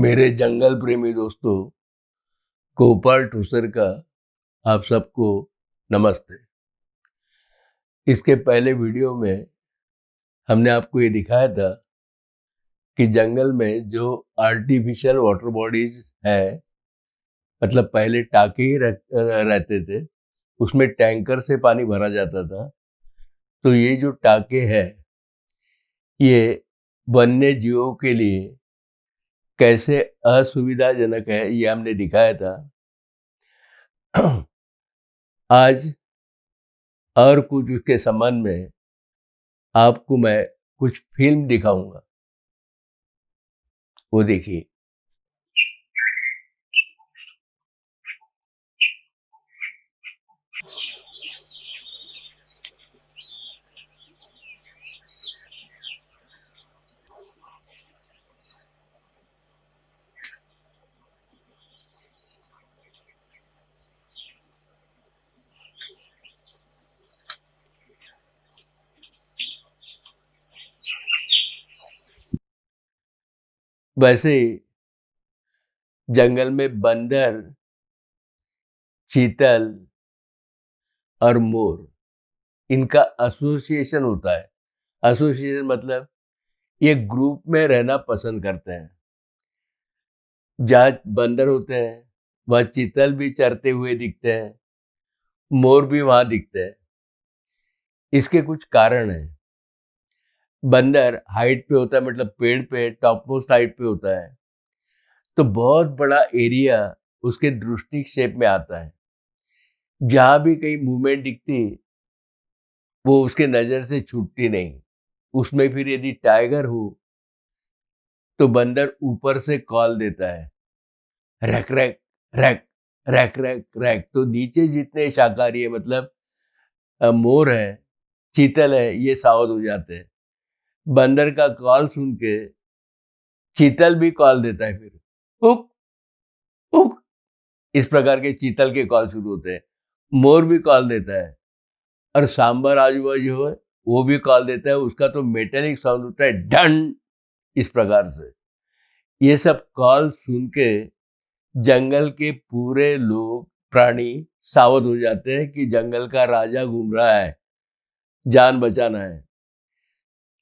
मेरे जंगल प्रेमी दोस्तों, गोपाल ठुसर का आप सबको नमस्ते। इसके पहले वीडियो में हमने आपको ये दिखाया था कि जंगल में जो आर्टिफिशियल वाटर बॉडीज है, मतलब पहले टाके ही रहते थे, उसमें टैंकर से पानी भरा जाता था। तो ये जो टाके हैं, ये वन्य जीवों के लिए कैसे असुविधाजनक है, ये हमने दिखाया था। आज और कुछ उसके संबंध में आपको मैं कुछ फिल्म दिखाऊंगा, वो देखिए। वैसे ही जंगल में बंदर, चीतल और मोर, इनका एसोसिएशन होता है। एसोसिएशन मतलब ये ग्रुप में रहना पसंद करते हैं। जहाँ बंदर होते हैं वह चीतल भी चरते हुए दिखते हैं, मोर भी वहां दिखते हैं। इसके कुछ कारण हैं। बंदर हाइट पे होता है, मतलब पेड़ पे टॉप मोस्ट हाइट पे होता है, तो बहुत बड़ा एरिया उसके दृष्टि क्षेप में आता है। जहां भी कहीं मूवमेंट दिखती, वो उसके नजर से छूटती नहीं। उसमें फिर यदि टाइगर हो तो बंदर ऊपर से कॉल देता है, rack rack rack rack rack rack. तो नीचे जितने शाकाहारी है, मतलब मोर है, चीतल है, ये सावध हो जाते हैं। बंदर का कॉल सुन के चीतल भी कॉल देता है, फिर उक उक, इस प्रकार के चीतल के कॉल शुरू होते हैं। मोर भी कॉल देता है, और सांबर आजू जो है वो भी कॉल देता है। उसका तो मेटेलिक साउंड होता है, डन, इस प्रकार से। ये सब कॉल सुन के जंगल के पूरे लोग, प्राणी सावध हो जाते हैं कि जंगल का राजा घूम रहा है, जान बचाना है।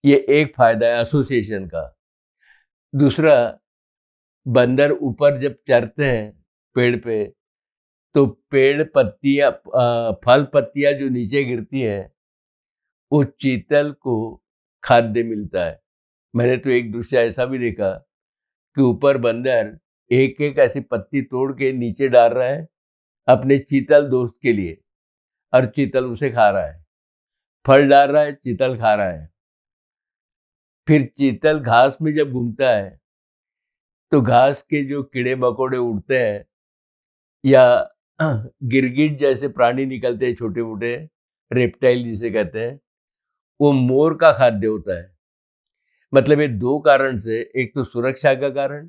ये एक फायदा है एसोसिएशन का। दूसरा, बंदर ऊपर जब चढ़ते हैं पेड़ पे, तो पेड़ पत्तियां, फल पत्तियां जो नीचे गिरती हैं, वो चीतल को खाद्य मिलता है। मैंने तो एक दृश्य ऐसा भी देखा कि ऊपर बंदर एक एक ऐसी पत्ती तोड़ के नीचे डाल रहा है अपने चीतल दोस्त के लिए, और चीतल उसे खा रहा है। फल डाल रहा है, चीतल खा रहा है। फिर चीतल घास में जब घूमता है, तो घास के जो कीड़े मकोड़े उड़ते हैं, या गिरगिट जैसे प्राणी निकलते हैं, छोटे मोटे रेप्टाइल जिसे कहते हैं, वो मोर का खाद्य होता है। मतलब ये दो कारण से, एक तो सुरक्षा का कारण,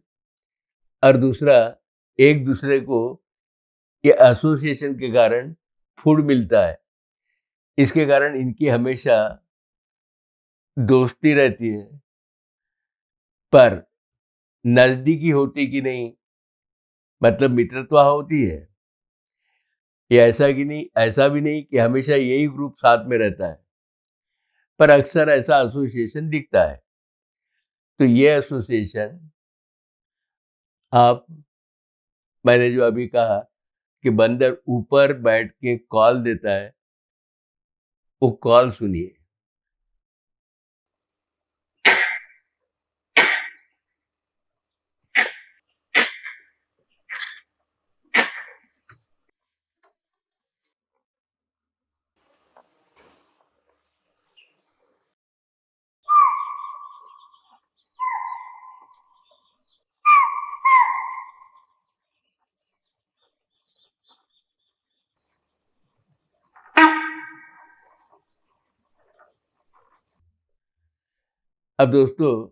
और दूसरा एक दूसरे को ये एसोसिएशन के कारण फूड मिलता है। इसके कारण इनकी हमेशा दोस्ती रहती है। पर नजदीकी होती कि नहीं, मतलब मित्रता होती है, ये ऐसा कि नहीं, ऐसा भी नहीं कि हमेशा यही ग्रुप साथ में रहता है, पर अक्सर ऐसा एसोसिएशन दिखता है। तो ये एसोसिएशन, आप, मैंने जो अभी कहा कि बंदर ऊपर बैठ के कॉल देता है, वो कॉल सुनिए। अब दोस्तों,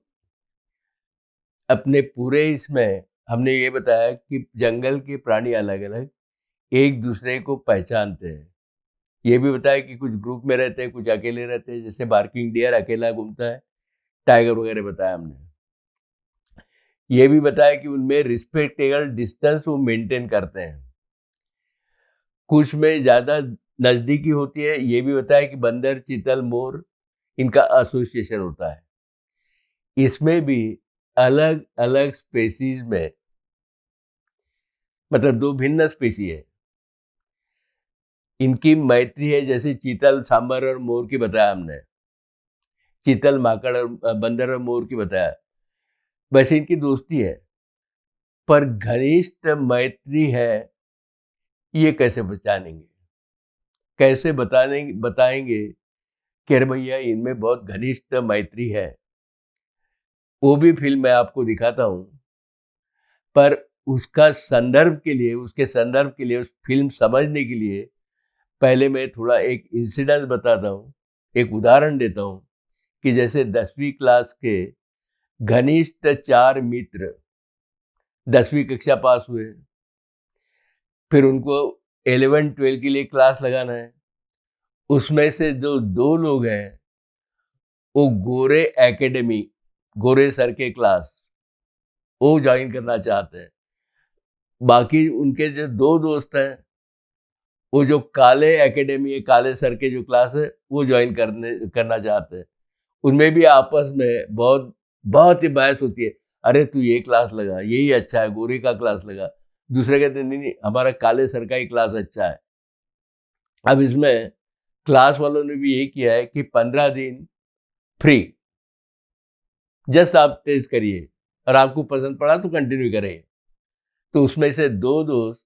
अपने पूरे इसमें हमने ये बताया कि जंगल के प्राणी अलग अलग एक दूसरे को पहचानते हैं। ये भी बताया कि कुछ ग्रुप में रहते हैं, कुछ अकेले रहते हैं, जैसे बार्किंग डियर अकेला घूमता है, टाइगर वगैरह बताया हमने। ये भी बताया कि उनमें रिस्पेक्टेबल डिस्टेंस वो मेंटेन करते हैं, कुछ में ज्यादा नजदीकी होती है। ये भी बताया कि बंदर, चीतल, मोर, इनका एसोसिएशन होता है। इसमें भी अलग अलग स्पेसीज में, मतलब दो भिन्न स्पेसी है, इनकी मैत्री है। जैसे चीतल, सांबर और मोर की बताया हमने, चीतल, माकड़ और बंदर और मोर की बताया, वैसे इनकी दोस्ती है। पर घनिष्ठ मैत्री है, ये कैसे पहचानेंगे, कैसे बताएंगे कि अरे भैया इनमें बहुत घनिष्ठ मैत्री है? वो भी फिल्म मैं आपको दिखाता हूं, पर उसके संदर्भ के लिए, उस फिल्म समझने के लिए पहले मैं थोड़ा एक इंसिडेंट बताता हूँ, एक उदाहरण देता हूँ कि जैसे 10वीं क्लास के घनिष्ठ 4 मित्र 10वीं कक्षा पास हुए, फिर उनको 11-12 के लिए क्लास लगाना है। उसमें से जो 2 लोग हैं, वो गोरे एकेडमी, गोरे सर के क्लास, वो ज्वाइन करना चाहते हैं। बाकी उनके जो 2 दोस्त हैं, वो जो काले एकेडमी है, काले सर के जो क्लास है, वो ज्वाइन करना चाहते हैं। उनमें भी आपस में बहुत बहुत ही बहस होती है। अरे तू ये क्लास लगा, यही अच्छा है, गोरे का क्लास लगा। दूसरे कहते हैं नहीं नहीं, हमारा काले सर का ही क्लास अच्छा है। अब इसमें क्लास वालों ने भी यही किया है कि 15 दिन फ्री, जस्ट आप टेस्ट करिए, और आपको पसंद पड़ा तो कंटिन्यू करें। तो उसमें से 2 दोस्त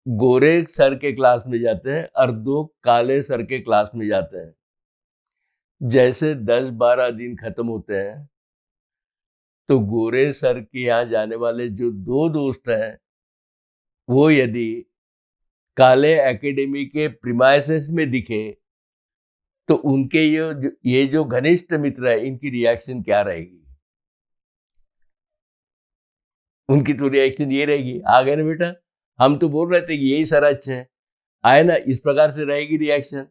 गोरे सर के क्लास में जाते हैं और 2 काले सर के क्लास में जाते हैं। जैसे 10-12 दिन खत्म होते हैं, तो गोरे सर के यहाँ जाने वाले जो 2 दोस्त हैं, वो यदि काले एकेडमी के प्रीमाइसेस में दिखे, तो उनके ये जो घनिष्ठ मित्र है, इनकी रिएक्शन क्या रहेगी? उनकी तो रिएक्शन ये रहेगी, आ गए ना बेटा, हम तो बोल रहे थे कि यही सर अच्छे हैं, आए ना, इस प्रकार से रहेगी रिएक्शन।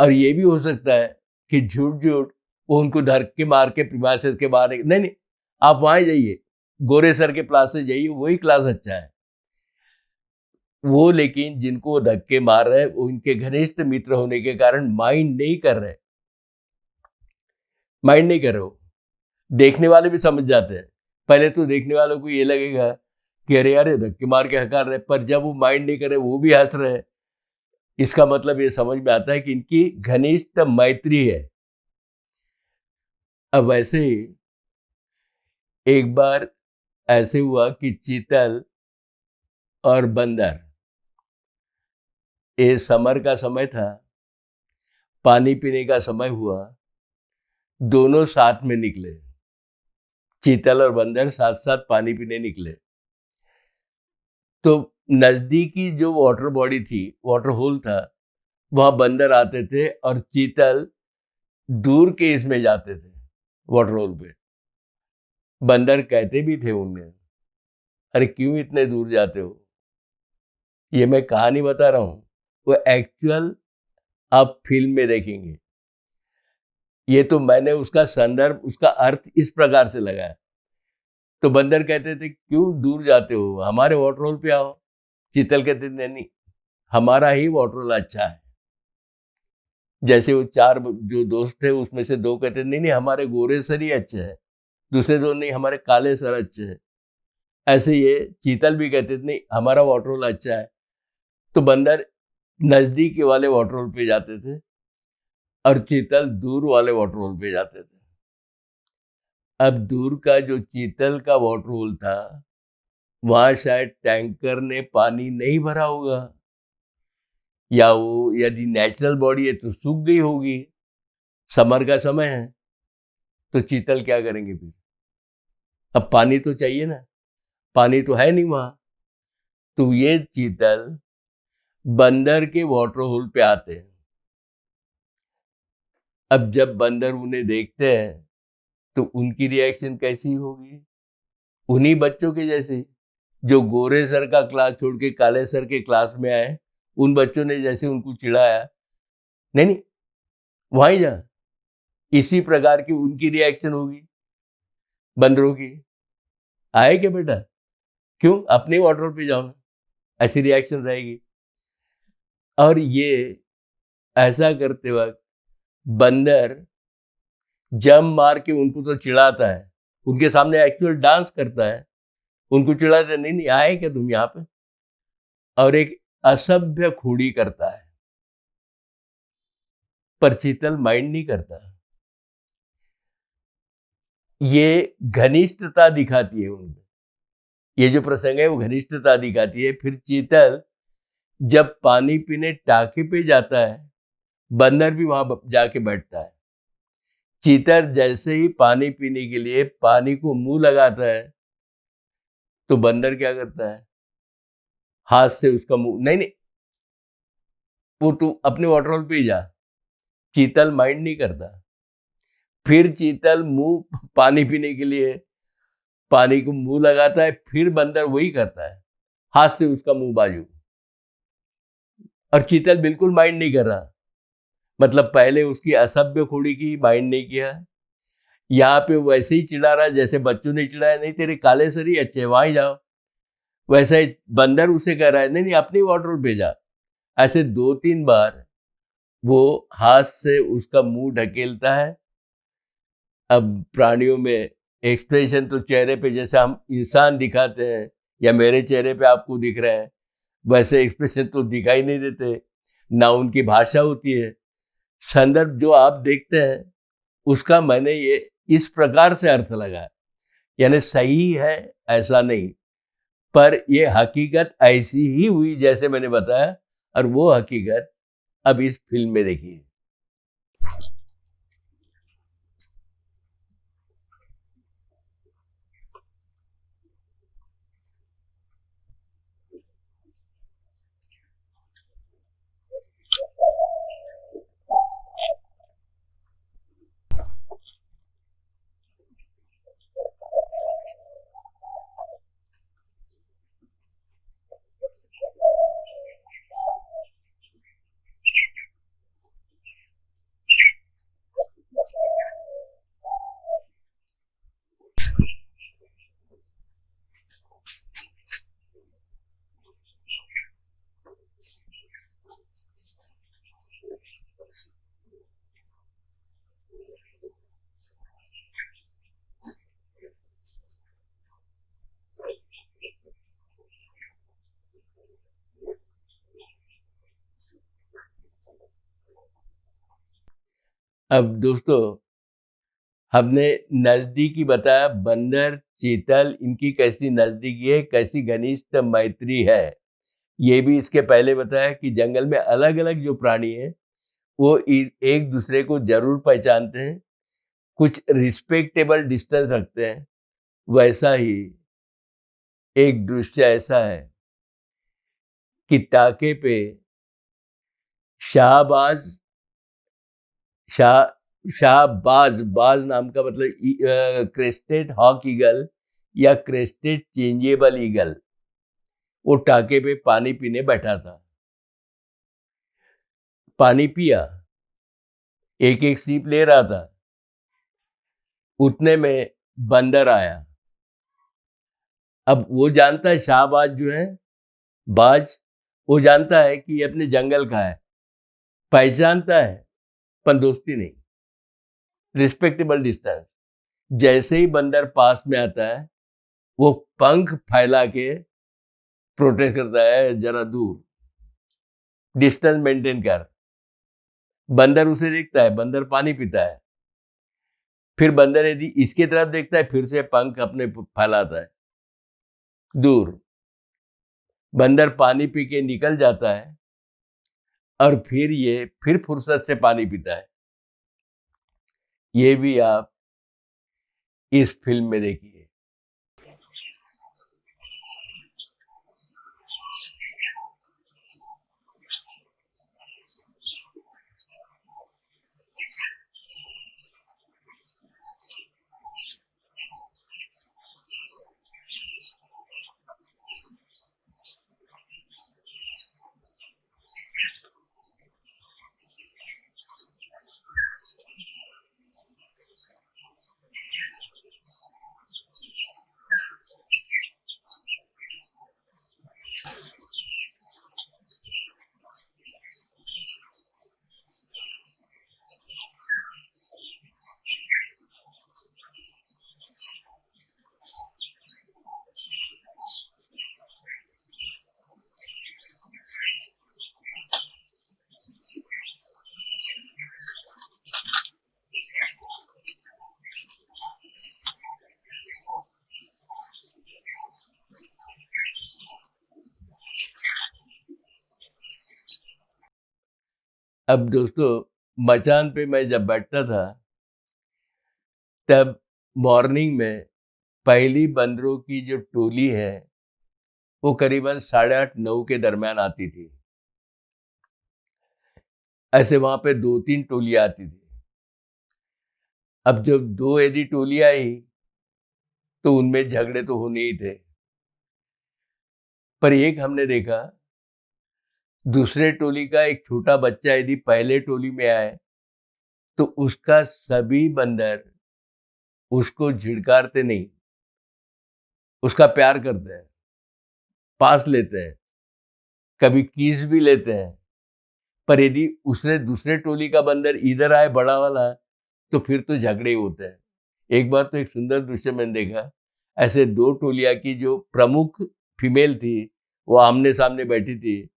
और ये भी हो सकता है कि झूठ झूठ वो उनको धक्के मार के प्रीमाइसेस के बाहर, नहीं नहीं, आप वहां जाइए, गोरे सर के क्लास से जाइए, वही क्लास अच्छा है। वो लेकिन जिनको वो धक्के मार रहे हैं, वो उनके घनिष्ठ मित्र होने के कारण माइंड नहीं कर रहे हो। देखने वाले भी समझ जाते हैं। पहले तो देखने वालों को ये लगेगा कि अरे यार, ये धक्के मार के हकार रहे, पर जब वो माइंड नहीं कर रहे, वो भी हंस रहे हैं, इसका मतलब ये समझ में आता है कि इनकी घनिष्ठ मैत्री है। अब वैसे ही एक बार ऐसे हुआ कि चीतल और बंदर, ये समर का समय था, पानी पीने का समय हुआ, दोनों साथ में निकले, चीतल और बंदर साथ साथ पानी पीने निकले। तो नजदीकी जो वाटर बॉडी थी, वाटर होल था, वहां बंदर आते थे और चीतल दूर के इसमें जाते थे, वाटर होल पे। बंदर कहते भी थे उनमें, अरे क्यों इतने दूर जाते हो? ये मैं कहानी बता रहा हूं, वो एक्चुअल आप फिल्म में देखेंगे। ये तो मैंने उसका संदर्भ, उसका अर्थ इस प्रकार से लगाया। तो बंदर कहते थे क्यों दूर जाते हो, हमारे वाटर होल पे आओ। चीतल कहते थे नहीं नहीं, हमारा ही वाटर होल अच्छा है। जैसे वो 4 जो दोस्त थे, उसमें से 2 कहते नहीं नहीं, हमारे गोरे सर ही अच्छे हैं, दूसरे 2 नहीं, हमारे काले सर अच्छे हैं। ऐसे ये चीतल भी कहते थे नहीं, हमारा वाटर होल अच्छा है। तो बंदर नजदीक वाले वाटर होल पे जाते थे और चीतल दूर वाले वाटर होल पे जाते थे। अब दूर का जो चीतल का वाटर होल था, वहां शायद टैंकर ने पानी नहीं भरा होगा, या वो यदि नेचुरल बॉडी है तो सूख गई होगी, समर का समय है। तो चीतल क्या करेंगे फिर? अब पानी तो चाहिए ना, पानी तो है नहीं वहां। तो ये चीतल बंदर के वाटर होल पे आते हैं। अब जब बंदर उन्हें देखते हैं, तो उनकी रिएक्शन कैसी होगी? उन्हीं बच्चों के जैसे, जो गोरे सर का क्लास छोड़ के काले सर के क्लास में आए, उन बच्चों ने जैसे उनको चिढ़ाया, नहीं नहीं, वहां जा, इसी प्रकार की उनकी रिएक्शन होगी, बंदरों की। आए क्या बेटा? क्यों? अपनी वाटर पे जाओ ना, ऐसी रिएक्शन रहेगी। और ये ऐसा करते वक्त बंदर जंप मार के उनको तो चिढ़ाता है, उनके सामने एक्चुअल डांस करता है, उनको चिढ़ाता है, नहीं नहीं आए क्या तुम यहाँ पे, और एक असभ्य खूड़ी करता है। पर चीतल माइंड नहीं करता। ये घनिष्ठता दिखाती है उनमें, ये जो प्रसंग है वो घनिष्ठता दिखाती है। फिर चीतल जब पानी पीने टाके पे जाता है, बंदर भी वहां जाके बैठता है। चीतल जैसे ही पानी पीने के लिए पानी को मुंह लगाता है, तो बंदर क्या करता है, हाथ से उसका मुंह, नहीं नहीं वो तू अपने वाटर होल पे ही जा। चीतल माइंड नहीं करता। फिर चीतल मुंह पानी पीने के लिए पानी को मुंह लगाता है, फिर बंदर वही करता है, हाथ से उसका मुंह बाजू। और चीतल बिल्कुल माइंड नहीं कर रहा, मतलब पहले उसकी असभ्य खोड़ी की माइंड नहीं किया, यहाँ पे वैसे ही चिढ़ा रहा है जैसे बच्चों ने चिढ़ाया, नहीं तेरे काले सर ही अच्छे वहां ही जाओ। वैसा ही बंदर उसे कह रहा है, नहीं नहीं अपनी वाटर भेजा। ऐसे 2-3 बार वो हाथ से उसका मुंह ढकेलता है। अब प्राणियों में एक्सप्रेशन तो चेहरे पे जैसे हम इंसान दिखाते हैं या मेरे चेहरे पे आपको दिख रहे हैं, वैसे एक्सप्रेशन तो दिखाई नहीं देते, ना उनकी भाषा होती है। संदर्भ जो आप देखते हैं उसका मैंने ये इस प्रकार से अर्थ लगा, यानी सही है ऐसा नहीं, पर ये हकीकत ऐसी ही हुई जैसे मैंने बताया, और वो हकीकत अब इस फिल्म में देखिए। अब दोस्तों, हमने नजदीकी बताया, बंदर चीतल इनकी कैसी नजदीकी है, कैसी घनिष्ठ मैत्री है। ये भी इसके पहले बताया कि जंगल में अलग अलग जो प्राणी हैं वो एक दूसरे को जरूर पहचानते हैं, कुछ रिस्पेक्टेबल डिस्टेंस रखते हैं। वैसा ही एक दृश्य ऐसा है कि टाके पे शाहबाज शाह शाहबाज, बाज नाम का मतलब क्रेस्टेड हॉक ईगल या क्रेस्टेड चेंजेबल ईगल, वो टाके पे पानी पीने बैठा था। पानी पिया, एक एक सीप ले रहा था। उतने में बंदर आया। अब वो जानता है शाहबाज जो है, बाज, वो जानता है कि ये अपने जंगल का है, पहचानता है, पर दोस्ती नहीं, रिस्पेक्टेबल डिस्टेंस। जैसे ही बंदर पास में आता है, वो पंख फैला के प्रोटेस्ट करता है, जरा दूर, डिस्टेंस मेंटेन कर। बंदर उसे देखता है, बंदर पानी पीता है, फिर बंदर यदि इसके तरफ देखता है फिर से पंख अपने फैलाता है दूर। बंदर पानी पी के निकल जाता है और फिर ये फिर फुर्सत से पानी पीता है। ये भी आप इस फिल्म में देखिए। अब दोस्तों, मचान पे मैं जब बैठता था, तब मॉर्निंग में पहली बंदरों की जो टोली है, वो करीबन 8:30-9 के दरमियान आती थी। ऐसे वहां पे 2-3 टोलियां आती थी। अब जब 2 यदि टोलियां आई, तो उनमें झगड़े तो होने ही थे। पर एक हमने देखा, दूसरे टोली का एक छोटा बच्चा यदि पहले टोली में आए, तो उसका सभी बंदर उसको झिड़कारते नहीं, उसका प्यार करते हैं, पास लेते हैं, कभी किस भी लेते हैं। पर यदि उसने दूसरे टोली का बंदर इधर आए, बड़ा वाला, तो फिर तो झगड़े ही होते हैं। एक बार तो एक सुंदर दृश्य मैंने देखा, ऐसे 2 टोलियां की जो प्रमुख फीमेल थी, वो आमने सामने बैठी थी।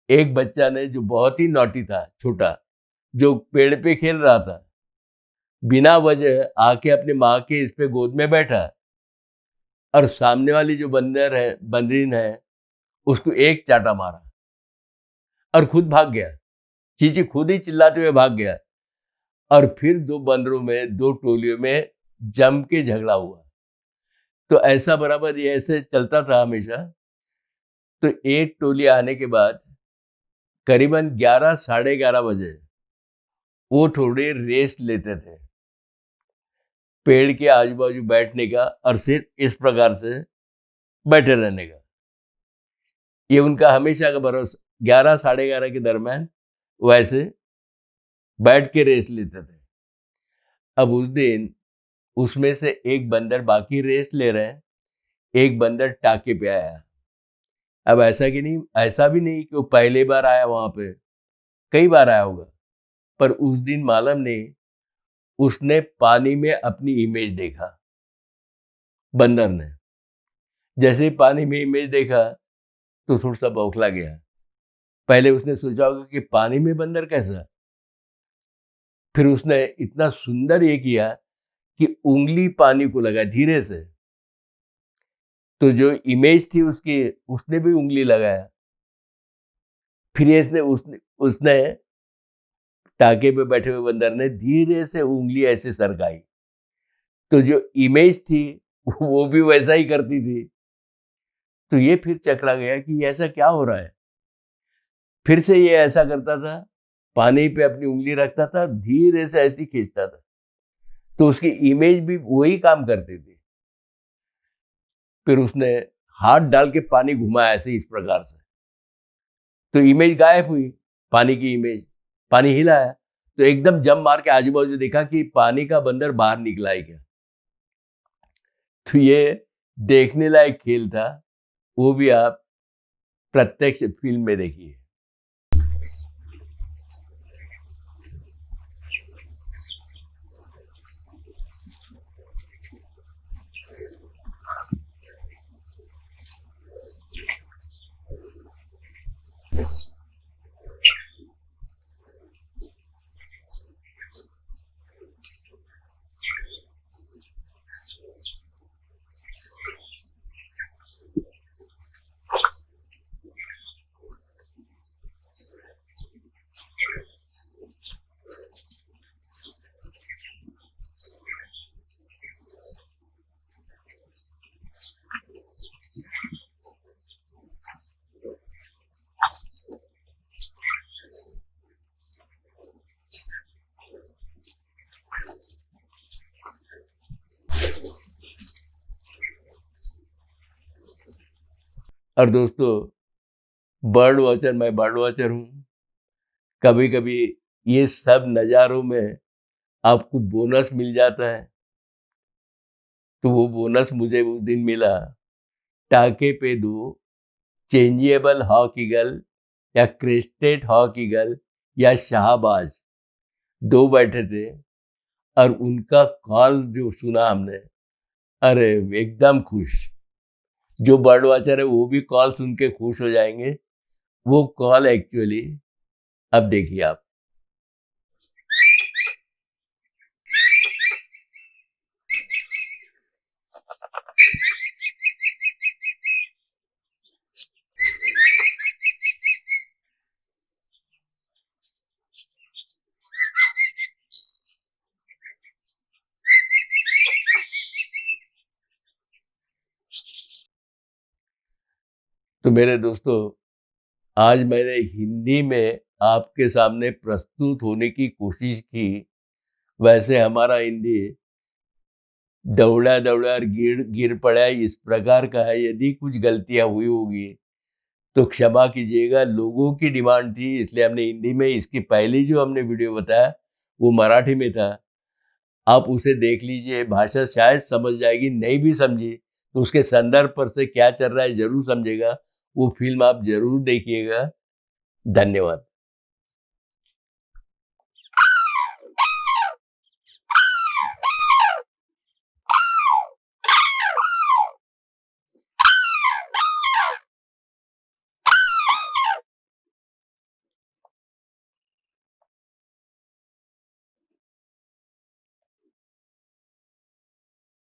एक बच्चा ने, जो बहुत ही नॉटी था, छोटा, जो पेड़ पे खेल रहा था, बिना वजह आके अपनी माँ के इस पे गोद में बैठा, और सामने वाली जो बंदर है, बंदरीन है, उसको एक चाटा मारा और खुद भाग गया। चींची खुद ही चिल्लाते हुए भाग गया। और फिर 2 बंदरों में, 2 टोलियों में जम के झगड़ा हुआ। तो ऐसा बराबर ये ऐसे चलता था हमेशा। तो एक टोली आने के बाद करीबन 11 साढ़े 11 बजे वो थोड़े रेस्ट लेते थे, पेड़ के आजू बाजू बैठने का, और फिर इस प्रकार से बैठे रहने का। ये उनका हमेशा का भरोसा। 11 साढ़े 11 के दरमियान वैसे बैठ के रेस्ट लेते थे। अब उस दिन उसमें से एक बंदर, बाकी रेस्ट ले रहे हैं, एक बंदर टाके पे आया। अब ऐसा भी नहीं कि वो पहली बार आया वहां पे, कई बार आया होगा। पर उस दिन मालूम नहीं, उसने पानी में अपनी इमेज देखा, बंदर ने। जैसे ही पानी में इमेज देखा, तो थोड़ा सा बौखला गया। पहले उसने सोचा होगा कि पानी में बंदर कैसा। फिर उसने इतना सुंदर ये किया कि उंगली पानी को लगा धीरे से। तो जो इमेज थी उसकी, उसने भी उंगली लगाया। फिर इसने उसने उसने टाके पे बैठे हुए बंदर ने धीरे से उंगली ऐसे सरकाई। तो जो इमेज थी, वो भी वैसा ही करती थी। तो ये फिर चकरा गया कि ऐसा क्या हो रहा है। फिर से ये ऐसा करता था, पानी पे अपनी उंगली रखता था, धीरे से ऐसी खींचता था। तो उसकी इमेज भी वही काम करती थी। फिर उसने हाथ डाल के पानी घुमाया ऐसे, इस प्रकार से। तो इमेज गायब हुई, पानी की इमेज। पानी हिला है, तो एकदम जंप मार के आजू बाजू देखा कि पानी का बंदर बाहर निकला है क्या। तो ये देखने लायक खेल था। वो भी आप प्रत्यक्ष फिल्म में देखिए। और दोस्तों, मैं बर्ड वॉचर हूँ। कभी कभी ये सब नज़ारों में आपको बोनस मिल जाता है। तो वो बोनस मुझे उस दिन मिला। टाके पे 2 चेंजेबल हॉक ईगल, या क्रेस्टेड हॉक ईगल, या शाहबाज, 2 बैठे थे। और उनका कॉल जो सुना हमने, अरे एकदम खुश। जो बर्ड वॉचर है वो भी कॉल सुन के खुश हो जाएंगे। वो कॉल एक्चुअली, अब देखिए आप। तो मेरे दोस्तों, आज मैंने हिंदी में आपके सामने प्रस्तुत होने की कोशिश की। वैसे हमारा हिंदी दौड़ा दौड़ा और गिर गिर पड़ा इस प्रकार का है। यदि कुछ गलतियां हुई होगी तो क्षमा कीजिएगा। लोगों की डिमांड थी इसलिए हमने हिंदी में, इसकी पहली जो हमने वीडियो बताया वो मराठी में था। आप उसे देख लीजिए, भाषा शायद समझ जाएगी, नहीं भी समझी तो उसके संदर्भ पर से क्या चल रहा है जरूर समझेगा। वो फिल्म आप जरूर देखिएगा। धन्यवाद।